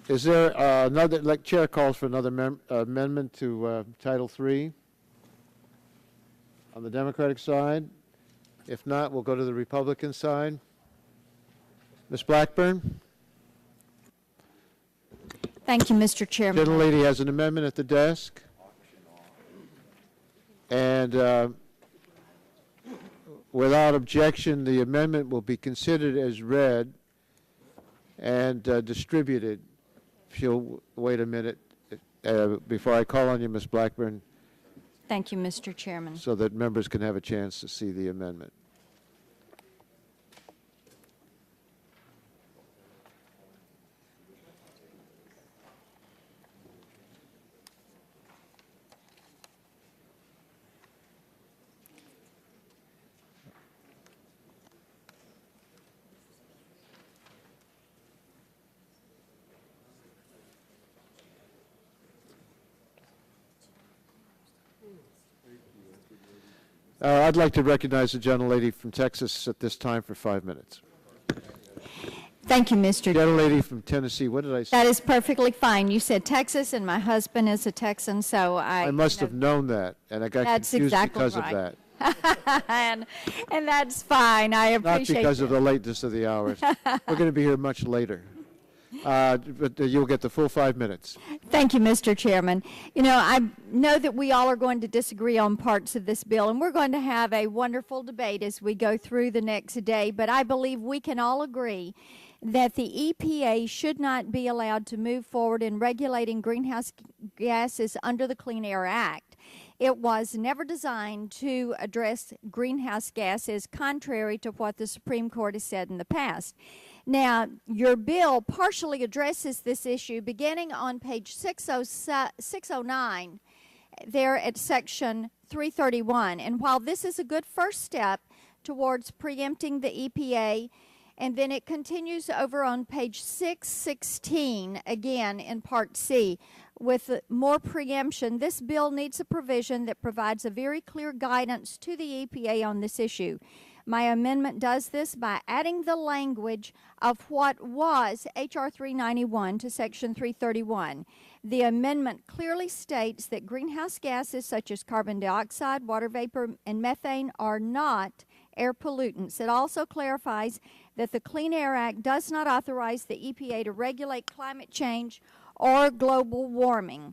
Is there another, like Chair calls for another amendment to Title III on the Democratic side? If not, we'll go to the Republican side. Ms. Blackburn? Thank you, Mr. Chairman. Gentlelady has an amendment at the desk. And without objection, the amendment will be considered as read and distributed. If you'll wait a minute before I call on you, Ms. Blackburn. Thank you, Mr. Chairman. So that members can have a chance to see the amendment. I'd like to recognize the gentlelady from Texas at this time for 5 minutes. Thank you, Mr. Gentlelady from Tennessee, what did I say? That is perfectly fine. You said Texas, and my husband is a Texan, so I must have known that, and I got confused exactly because right. of that. and that's fine. I appreciate Not because it. of the lateness of the hours. We're going to be here much later. But you'll get the full 5 minutes. Thank you, Mr. Chairman. You know, I know that we all are going to disagree on parts of this bill, and we're going to have a wonderful debate as we go through the next day, but I believe we can all agree that the EPA should not be allowed to move forward in regulating greenhouse gases under the Clean Air Act. It was never designed to address greenhouse gases, contrary to what the Supreme Court has said in the past. Now, your bill partially addresses this issue beginning on page 609 there at section 331. And while this is a good first step towards preempting the EPA, and then it continues over on page 616 again in Part C with more preemption, this bill needs a provision that provides a very clear guidance to the EPA on this issue. My amendment does this by adding the language of what was H.R. 391 to Section 331. The amendment clearly states that greenhouse gases such as carbon dioxide, water vapor, and methane are not air pollutants. It also clarifies that the Clean Air Act does not authorize the EPA to regulate climate change or global warming.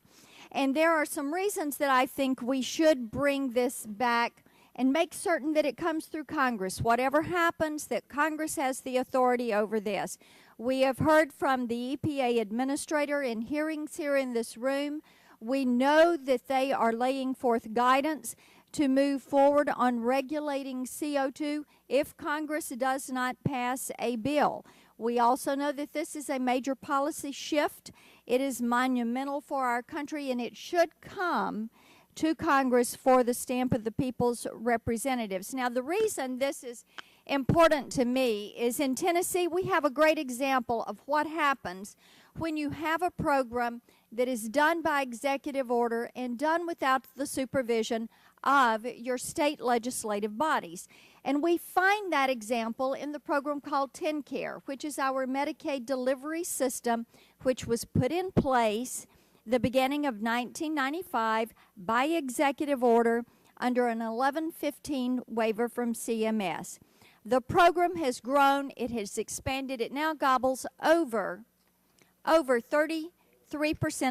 And there are some reasons that I think we should bring this back and make certain that it comes through Congress. Whatever happens, that Congress has the authority over this. We have heard from the EPA administrator in hearings here in this room. We know that they are laying forth guidance to move forward on regulating CO2 if Congress does not pass a bill. We also know that this is a major policy shift. It is monumental for our country, and it should come to Congress for the stamp of the people's representatives. Now, the reason this is important to me is in Tennessee, we have a great example of what happens when you have a program that is done by executive order and done without the supervision of your state legislative bodies. And we find that example in the program called TennCare, which is our Medicaid delivery system, which was put in place the beginning of 1995 by executive order under an 1115 waiver from CMS. The program has grown, it has expanded, it now gobbles over 33%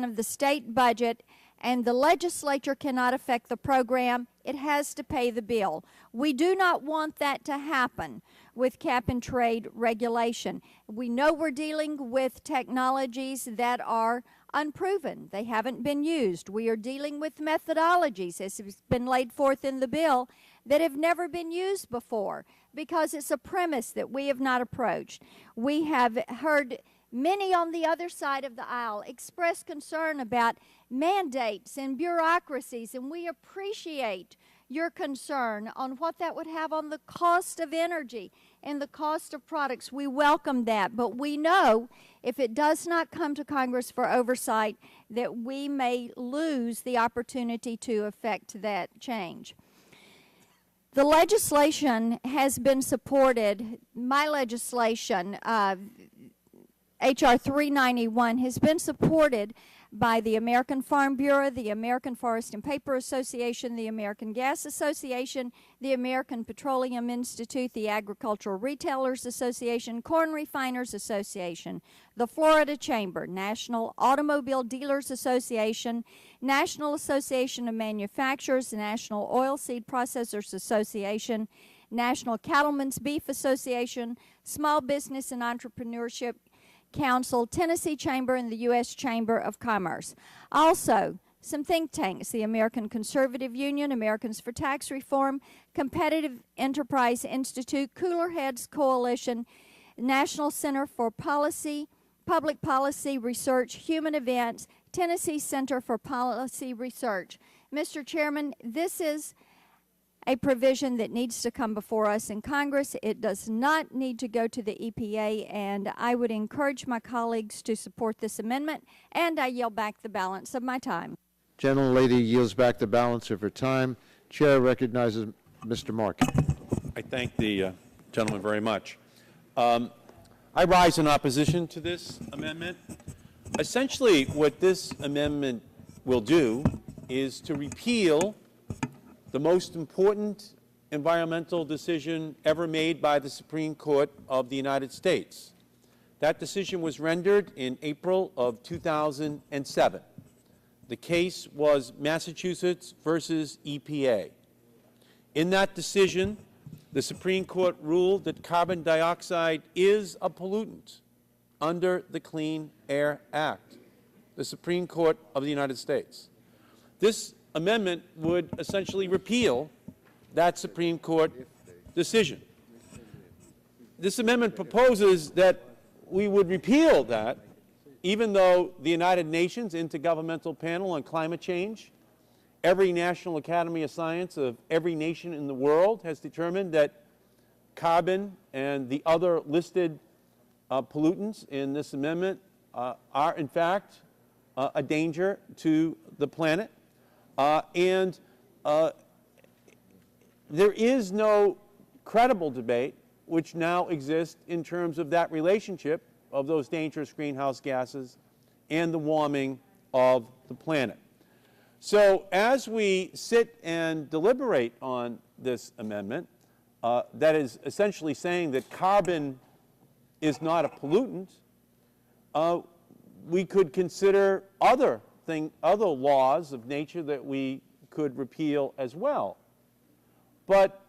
of the state budget, and the legislature cannot affect the program. It has to pay the bill. We do not want that to happen with cap and trade regulation. We know we're dealing with technologies that are unproven. They haven't been used. We are dealing with methodologies, as has been laid forth in the bill, that have never been used before because it's a premise that we have not approached. We have heard many on the other side of the aisle express concern about mandates and bureaucracies, and we appreciate your concern on what that would have on the cost of energy and the cost of products. We welcome that, but we know if it does not come to Congress for oversight that we may lose the opportunity to effect that change. The legislation has been supported, my legislation, H.R. 391 has been supported by the American Farm Bureau, the American Forest and Paper Association, the American Gas Association, the American Petroleum Institute, the Agricultural Retailers Association, Corn Refiners Association, the Florida Chamber, National Automobile Dealers Association, National Association of Manufacturers, National Oilseed Processors Association, National Cattlemen's Beef Association, Small Business and Entrepreneurship Council, Tennessee Chamber, and the U.S. Chamber of Commerce. Also, some think tanks, the American Conservative Union, Americans for Tax Reform, Competitive Enterprise Institute, Cooler Heads Coalition, National Center for Policy, Public Policy Research, Human Events, Tennessee Center for Policy Research. Mr. Chairman, this is a provision that needs to come before us in Congress. It does not need to go to the EPA, and I would encourage my colleagues to support this amendment, and I yield back the balance of my time. Gentlelady yields back the balance of her time. Chair recognizes Mr. Markup. I thank the gentleman very much. I rise in opposition to this amendment. Essentially, what this amendment will do is to repeal the most important environmental decision ever made by the Supreme Court of the United States. That decision was rendered in April of 2007. The case was Massachusetts versus EPA. In that decision, the Supreme Court ruled that carbon dioxide is a pollutant under the Clean Air Act, the Supreme Court of the United States. This amendment would essentially repeal that Supreme Court decision. This amendment proposes that we would repeal that, even though the United Nations Intergovernmental Panel on Climate Change, every National Academy of Science of every nation in the world has determined that carbon and the other listed pollutants in this amendment are, in fact, a danger to the planet. There is no credible debate which now exists in terms of that relationship of those dangerous greenhouse gases and the warming of the planet. So as we sit and deliberate on this amendment, that is essentially saying that carbon is not a pollutant, we could consider other laws of nature that we could repeal as well. But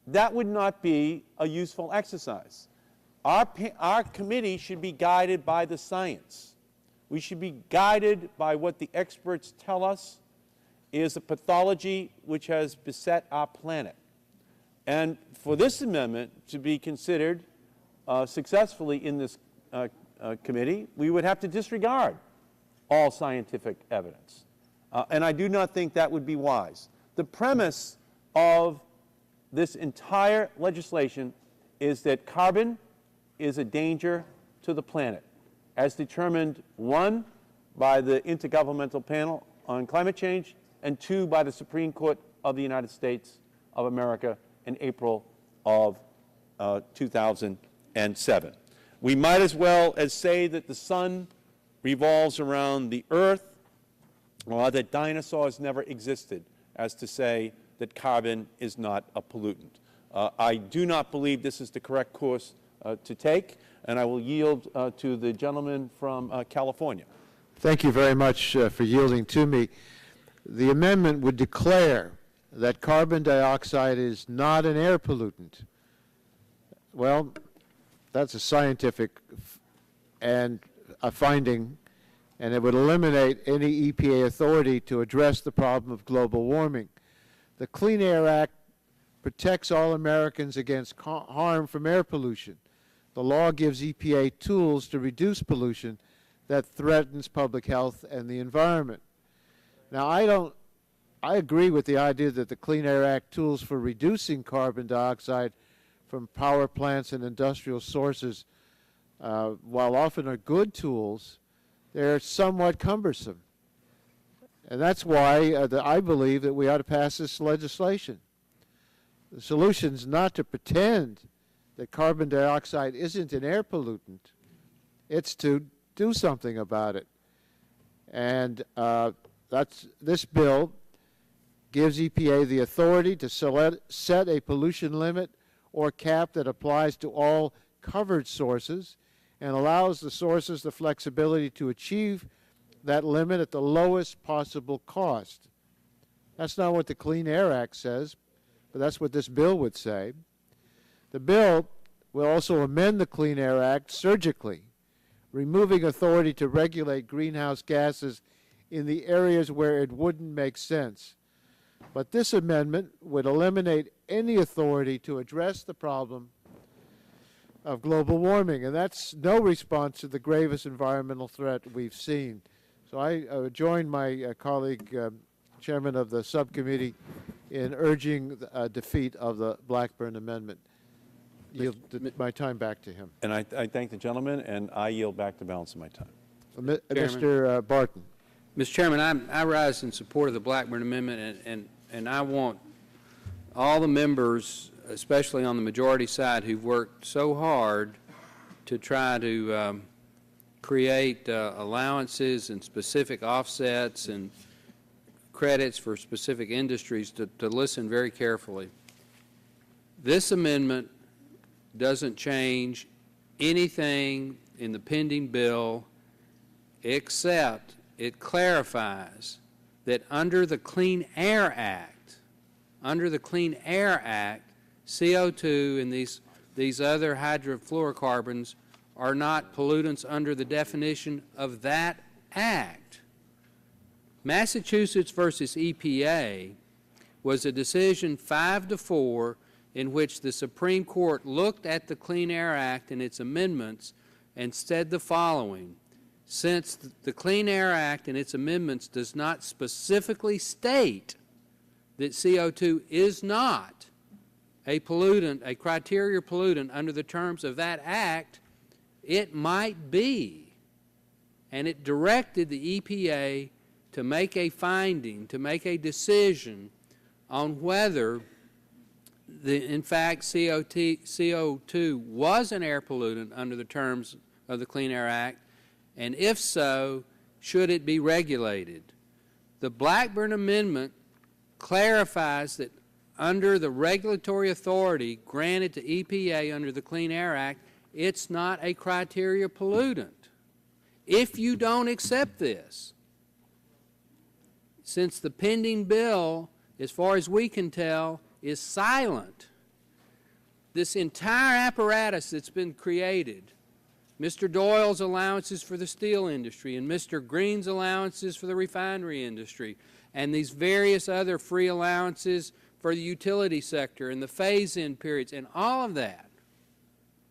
that would not be a useful exercise. Our committee should be guided by the science. We should be guided by what the experts tell us is a pathology which has beset our planet. And for this amendment to be considered successfully in this committee, we would have to disregard all scientific evidence. And I do not think that would be wise. The premise of this entire legislation is that carbon is a danger to the planet, as determined, 1, by the Intergovernmental Panel on Climate Change, and 2, by the Supreme Court of the United States of America in April of 2007. We might as well as say that the sun revolves around the earth, or that dinosaurs never existed, as to say that carbon is not a pollutant. I do not believe this is the correct course to take, and I will yield to the gentleman from California. Thank you very much for yielding to me. The amendment would declare that carbon dioxide is not an air pollutant. Well, that's a scientific and a finding, and it would eliminate any EPA authority to address the problem of global warming. The Clean Air Act protects all Americans against harm from air pollution. The law gives EPA tools to reduce pollution that threatens public health and the environment. Now, I agree with the idea that the Clean Air Act tools for reducing carbon dioxide from power plants and industrial sources, while often are good tools, they're somewhat cumbersome. And that's why I believe that we ought to pass this legislation. The solution is not to pretend that carbon dioxide isn't an air pollutant, It's to do something about it. And this bill gives EPA the authority to set a pollution limit or cap that applies to all covered sources and allows the sources the flexibility to achieve that limit at the lowest possible cost. That's not what the Clean Air Act says, but that's what this bill would say. The bill will also amend the Clean Air Act surgically, removing authority to regulate greenhouse gases in the areas where it wouldn't make sense. But this amendment would eliminate any authority to address the problem of global warming, and that's no response to the gravest environmental threat we've seen. So I join my colleague, chairman of the subcommittee, in urging defeat of the Blackburn amendment. Yield my time back to him. And I thank the gentleman, and I yield back the balance of my time. Mr. Barton. Mr. Chairman, I rise in support of the Blackburn Amendment, and I want all the members, especially on the majority side, who've worked so hard to try to create allowances and specific offsets and credits for specific industries to listen very carefully. This amendment doesn't change anything in the pending bill except it clarifies that under the Clean Air Act, CO2 and these other hydrofluorocarbons are not pollutants under the definition of that act. Massachusetts versus EPA was a decision 5-4 in which the Supreme Court looked at the Clean Air Act and its amendments and said the following: since the Clean Air Act and its amendments does not specifically state that CO2 is not a pollutant, a criteria pollutant under the terms of that act, it might be. And it directed the EPA to make a finding, to make a decision on whether, in fact, CO2 was an air pollutant under the terms of the Clean Air Act, and if so, should it be regulated? The Blackburn Amendment clarifies that under the regulatory authority granted to EPA under the Clean Air Act, it's not a criteria pollutant. If you don't accept this, since the pending bill, as far as we can tell, is silent, this entire apparatus that's been created, Mr. Doyle's allowances for the steel industry and Mr. Green's allowances for the refinery industry and these various other free allowances for the utility sector and the phase-in periods and all of that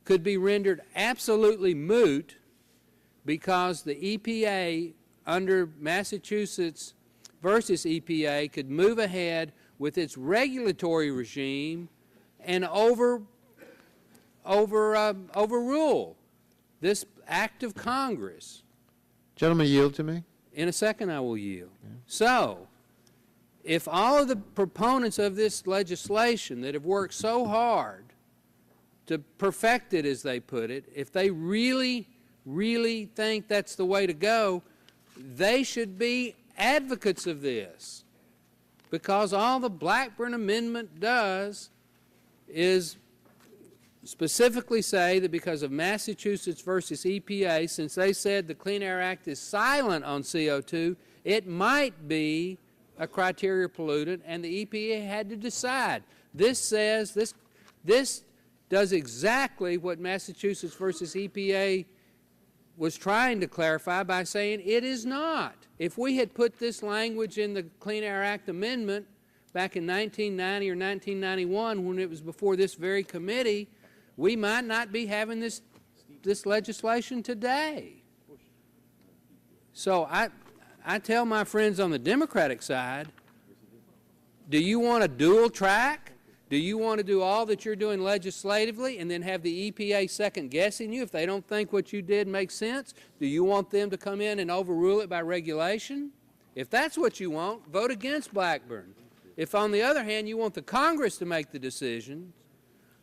could be rendered absolutely moot because the EPA under Massachusetts versus EPA could move ahead with its regulatory regime and overrule this act of Congress. Gentlemen, yield to me. In a second, I will yield. Yeah. So, if all of the proponents of this legislation that have worked so hard to perfect it, as they put it, if they really, really think that's the way to go, they should be advocates of this, because all the Blackburn Amendment does is specifically say that because of Massachusetts versus EPA, since they said the Clean Air Act is silent on CO2, it might be a criteria pollutant, and the EPA had to decide. This says, this does exactly what Massachusetts versus EPA was trying to clarify by saying it is not. If we had put this language in the Clean Air Act amendment back in 1990 or 1991 when it was before this very committee, we might not be having this legislation today. So I tell my friends on the Democratic side, do you want a dual track? Do you want to do all that you're doing legislatively and then have the EPA second-guessing you if they don't think what you did makes sense? Do you want them to come in and overrule it by regulation? If that's what you want, vote against Blackburn. If, on the other hand, you want the Congress to make the decision,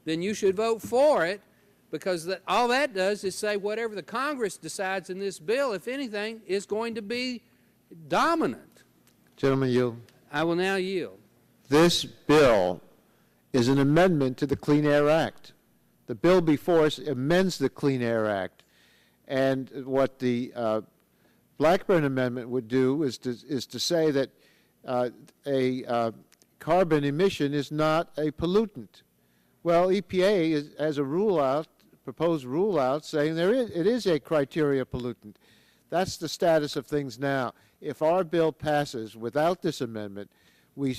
then you should vote for it, because all that does is say whatever the Congress decides in this bill, if anything, is going to be dominant. Gentleman yield. I will now yield. This bill is an amendment to the Clean Air Act. The bill before us amends the Clean Air Act. And what the Blackburn Amendment would do is to say that a carbon emission is not a pollutant. Well, EPA has a proposed rule out saying it is a criteria pollutant. That's the status of things now. If our bill passes without this amendment, we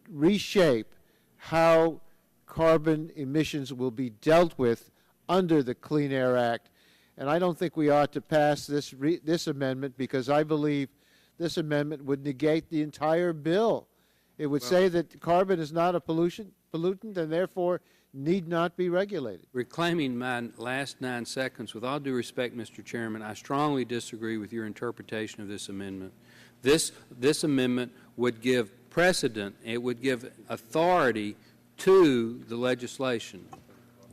reshape how carbon emissions will be dealt with under the Clean Air Act. And I don't think we ought to pass this amendment, because I believe this amendment would negate the entire bill. It would say that carbon is not a pollutant and therefore need not be regulated. Reclaiming my last 9 seconds, with all due respect, Mr. Chairman, I strongly disagree with your interpretation of this amendment. This amendment would give precedent, it would give authority to the legislation.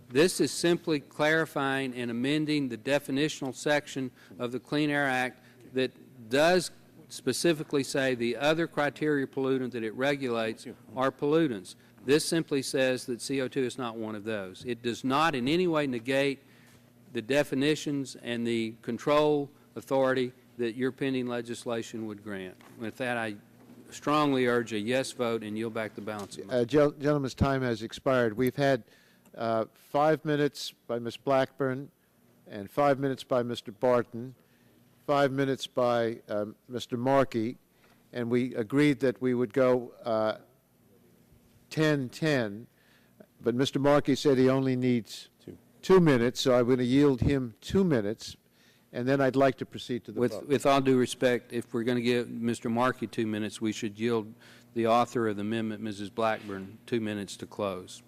This is simply clarifying and amending the definitional section of the Clean Air Act that does specifically say the other criteria pollutant that it regulates are pollutants. This simply says that CO2 is not one of those. It does not in any way negate the definitions and the control authority that your pending legislation would grant. With that, I strongly urge a yes vote and yield back the balance of my Gentleman's time has expired. We've had 5 minutes by Ms. Blackburn and 5 minutes by Mr. Barton, 5 minutes by Mr. Markey, and we agreed that we would go 10-10, but Mr. Markey said he only needs 2 minutes, so I'm going to yield him 2 minutes, and then I'd like to proceed to the vote. With all due respect, if we're going to give Mr. Markey 2 minutes, we should yield the author of the amendment, Mrs. Blackburn, 2 minutes to close.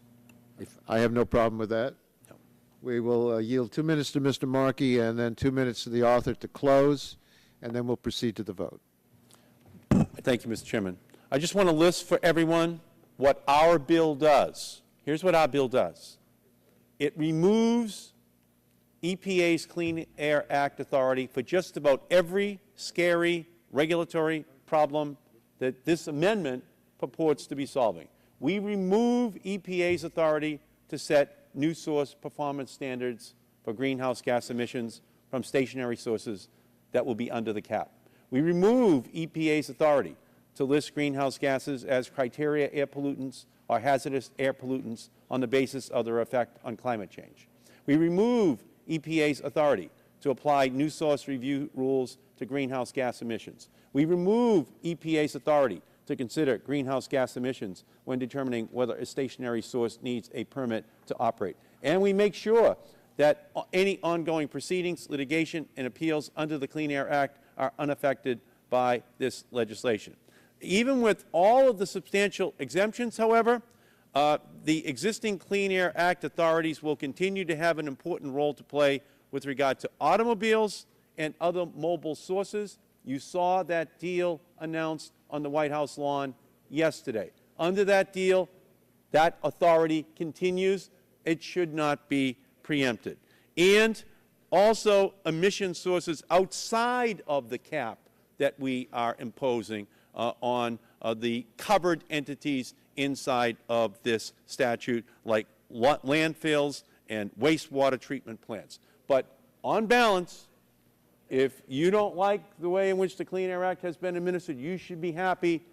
I have no problem with that. No. We will yield 2 minutes to Mr. Markey and then 2 minutes to the author to close, and then we'll proceed to the vote. Thank you, Mr. Chairman. I just want to list for everyone what our bill does. Here's what our bill does. It removes EPA's Clean Air Act authority for just about every scary regulatory problem that this amendment purports to be solving. We remove EPA's authority to set new source performance standards for greenhouse gas emissions from stationary sources that will be under the cap. We remove EPA's authority to list greenhouse gases as criteria air pollutants or hazardous air pollutants on the basis of their effect on climate change. We remove EPA's authority to apply new source review rules to greenhouse gas emissions. We remove EPA's authority to consider greenhouse gas emissions when determining whether a stationary source needs a permit to operate. And we make sure that any ongoing proceedings, litigation, and appeals under the Clean Air Act are unaffected by this legislation. Even with all of the substantial exemptions, however, the existing Clean Air Act authorities will continue to have an important role to play with regard to automobiles and other mobile sources. You saw that deal announced on the White House lawn yesterday. Under that deal, that authority continues. It should not be preempted. And also emission sources outside of the cap that we are imposing on the covered entities inside of this statute, like landfills and wastewater treatment plants. But on balance, if you don't like the way in which the Clean Air Act has been administered, you should be happy,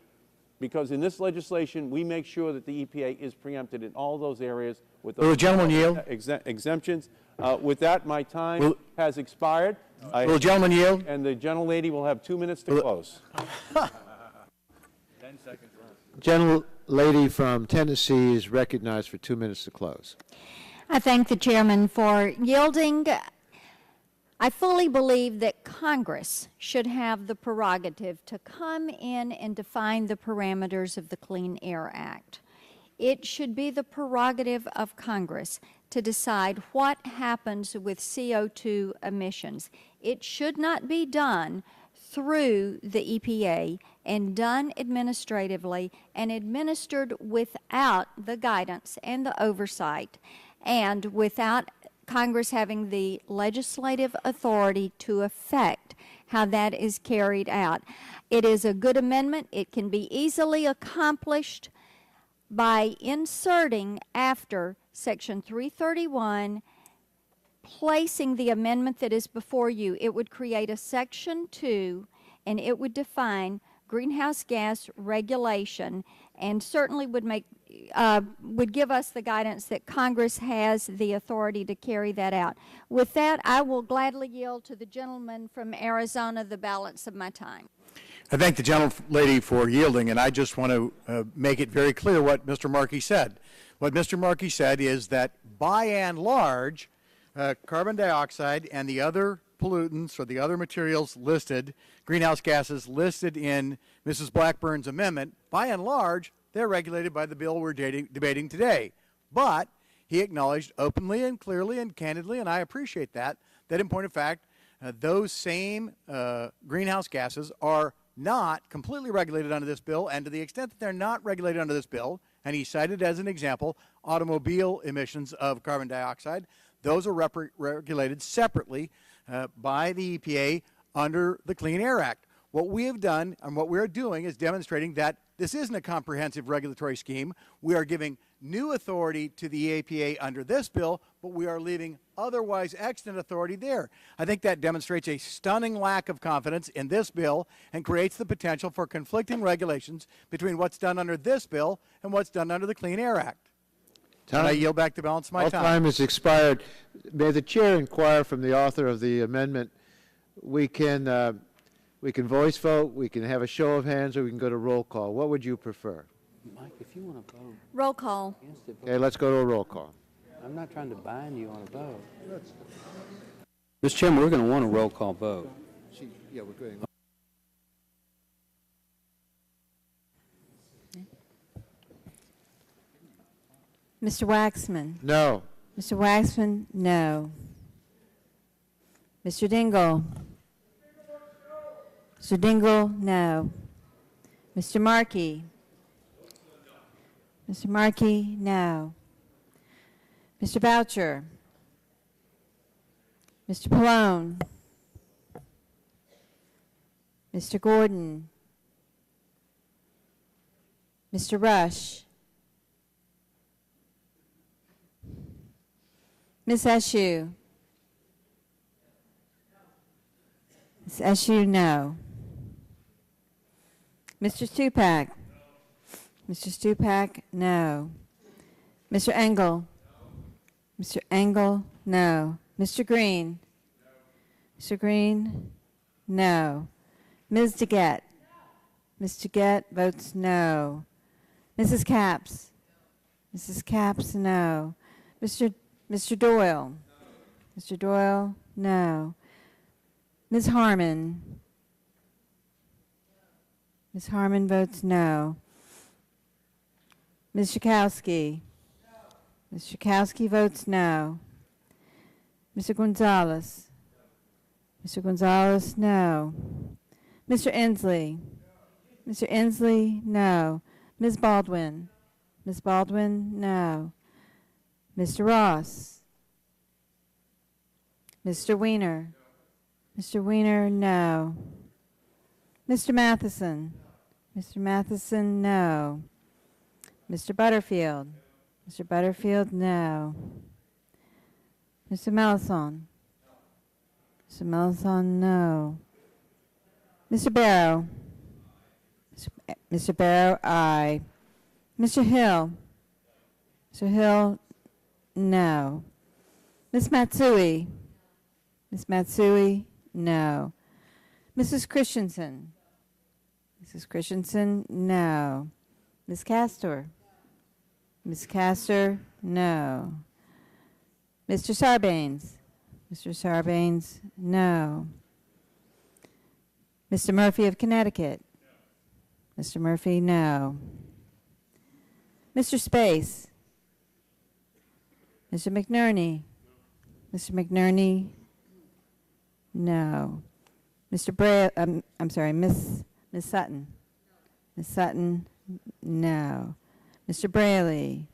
because in this legislation we make sure that the EPA is preempted in all those areas with those exemptions. With that, my time has expired. Will the gentleman yield? And the gentlelady will have 2 minutes to close. 10 seconds left. Gentlelady from Tennessee is recognized for 2 minutes to close. I thank the chairman for yielding. I fully believe that Congress should have the prerogative to come in and define the parameters of the Clean Air Act. It should be the prerogative of Congress to decide what happens with CO2 emissions. It should not be done through the EPA and done administratively and administered without the guidance and the oversight and without Congress having the legislative authority to affect how that is carried out. It is a good amendment. It can be easily accomplished by inserting after Section 331, placing the amendment that is before you. It would create a Section 2, and it would define greenhouse gas regulation, and certainly would give us the guidance that Congress has the authority to carry that out. With that, I will gladly yield to the gentleman from Arizona the balance of my time. I thank the gentlelady for yielding, and I just want to make it very clear what Mr. Markey said. What Mr. Markey said is that by and large, carbon dioxide and the other pollutants or the other materials listed, greenhouse gases listed in Mrs. Blackburn's amendment, by and large, they're regulated by the bill we're debating today. But he acknowledged openly and clearly and candidly, and I appreciate that in point of fact, those same greenhouse gases are not completely regulated under this bill, and to the extent that they're not regulated under this bill, and he cited as an example automobile emissions of carbon dioxide, those are regulated separately by the EPA under the Clean Air Act. What we have done and what we're doing is demonstrating that this isn't a comprehensive regulatory scheme. We are giving new authority to the EPA under this bill, but we are leaving otherwise extant authority there. I think that demonstrates a stunning lack of confidence in this bill and creates the potential for conflicting regulations between what's done under this bill and what's done under the Clean Air Act. And I yield back the balance of my time. All time has expired. May the chair inquire from the author of the amendment. We can voice vote, we can have a show of hands, or we can go to roll call. What would you prefer? Mike, if you want to vote Roll call. against it, Okay, let's go to a roll call. I'm not trying to bind you on a vote. Mr. Chairman, we're going to want a roll call vote. Yeah, we're going. Mr. Waxman? No. Mr. Waxman, no. Mr. Dingle? Mr. Dingle, no. Mr. Markey? Mr. Markey, no. Mr. Boucher? Mr. Pallone? Mr. Gordon? Mr. Rush? Ms. Eshoo? Ms. Eshoo, no. Mr. Stupak? Mr. Stupak, no. Mr. Engel? Mr. Engel, no. Mr. Green? Mr. Green, no. Ms. DeGette? Ms. DeGette votes no. Mrs. Capps? Mrs. Capps, no. Mr. Doyle? Mr. Doyle, no. Ms. Harmon? Ms. Harmon votes no. Ms. Schakowsky? Ms. Schakowsky votes no. Mr. Gonzalez? Mr. Gonzalez, no. Mr. Inslee? Mr. Inslee, no. Ms. Baldwin? Ms. Baldwin, no. Mr. Ross? Mr. Weiner? Mr. Weiner, no. Mr. Matheson? Mr. Matheson, no. Mr. Butterfield? Mr. Butterfield, no. Mr. Melanson? Mr. Melanson, no. Mr. Barrow? Mr. Barrow, aye. Mr. Hill? Mr. Hill, no. Ms. Matsui? Ms. Matsui, no. Mrs. Christensen? Mrs. Christensen, no. Ms. Castor? Ms. Castor, no. Mr. Sarbanes? Mr. Sarbanes, no. Mr. Murphy of Connecticut? Mr. Murphy, no. Mr. Space? Mr. McNerney? Mr. McNerney, no. Mr. I'm sorry, Miss Sutton? Miss Sutton, no. Mr. Braley?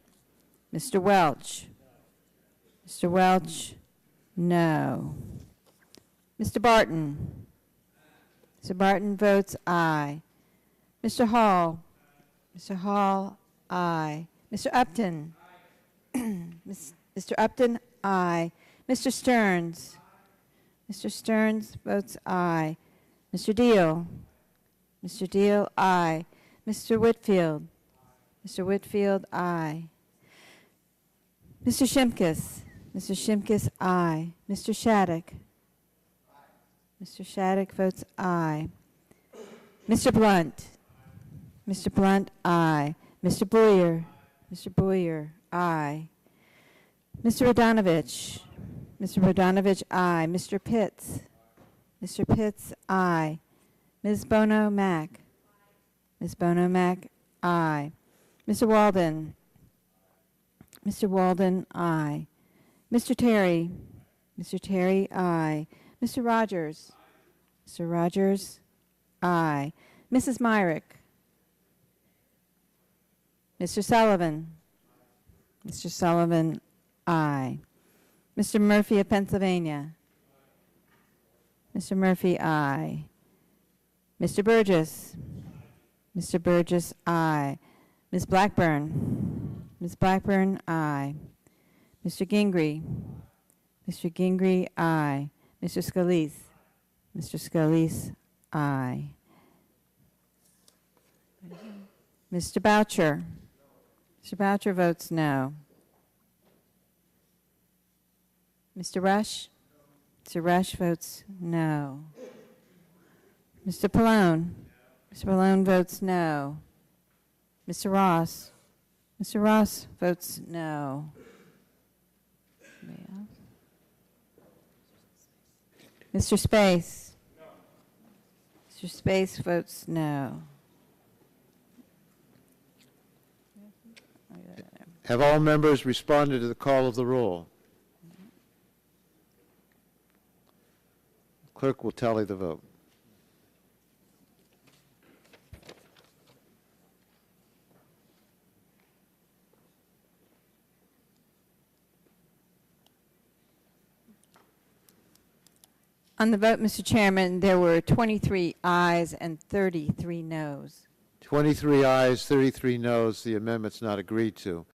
Mr. Welch? Mr. Welch, no. Mr. Barton. Mr. Barton votes aye. Mr. Hall. Mr. Hall, aye. Mr. Upton. Mr. Upton, aye. Mr. Stearns. Mr. Stearns votes aye. Mr. Deal. Mr. Deal, aye. Mr. Whitfield. Mr. Whitfield, aye. Mr. Shimkus. Mr. Shimkus, aye. Mr. Shattuck. Mr. Shattuck votes aye. Mr. Blunt. Mr. Blunt, aye. Mr. Boyer. Mr. Boyer, aye. Mr. Radonovich. Mr. Radonovich, aye. Mr. Pitts. Mr. Pitts, aye. Ms. Bono Mack. Ms. Bono Mack, aye. Mr. Walden. Mr. Walden, aye. Mr. Terry. Mr. Terry, aye. Mr. Rogers. Mr. Rogers, aye. Mrs. Myrick. Mr. Sullivan. Mr. Sullivan, aye. Mr. Murphy of Pennsylvania. Mr. Murphy, aye. Mr. Burgess. Mr. Burgess, aye. Ms. Blackburn. Ms. Blackburn, aye. Mr. Gingrey. Mr. Gingrey, aye. Mr. Scalise. Mr. Scalise, aye. Mr. Boucher. Mr. Boucher votes no. Mr. Rush? Mr. Rush votes no. Mr. Pallone? Mr. Pallone votes no. Mr. Ross? Mr. Ross votes no. Mr. Space? Mr. Space votes no. Have all members responded to the call of the roll? Clerk will tally the vote. On the vote, Mr. Chairman, there were 23 ayes and 33 noes. 23 ayes, 33 noes. The amendment's not agreed to.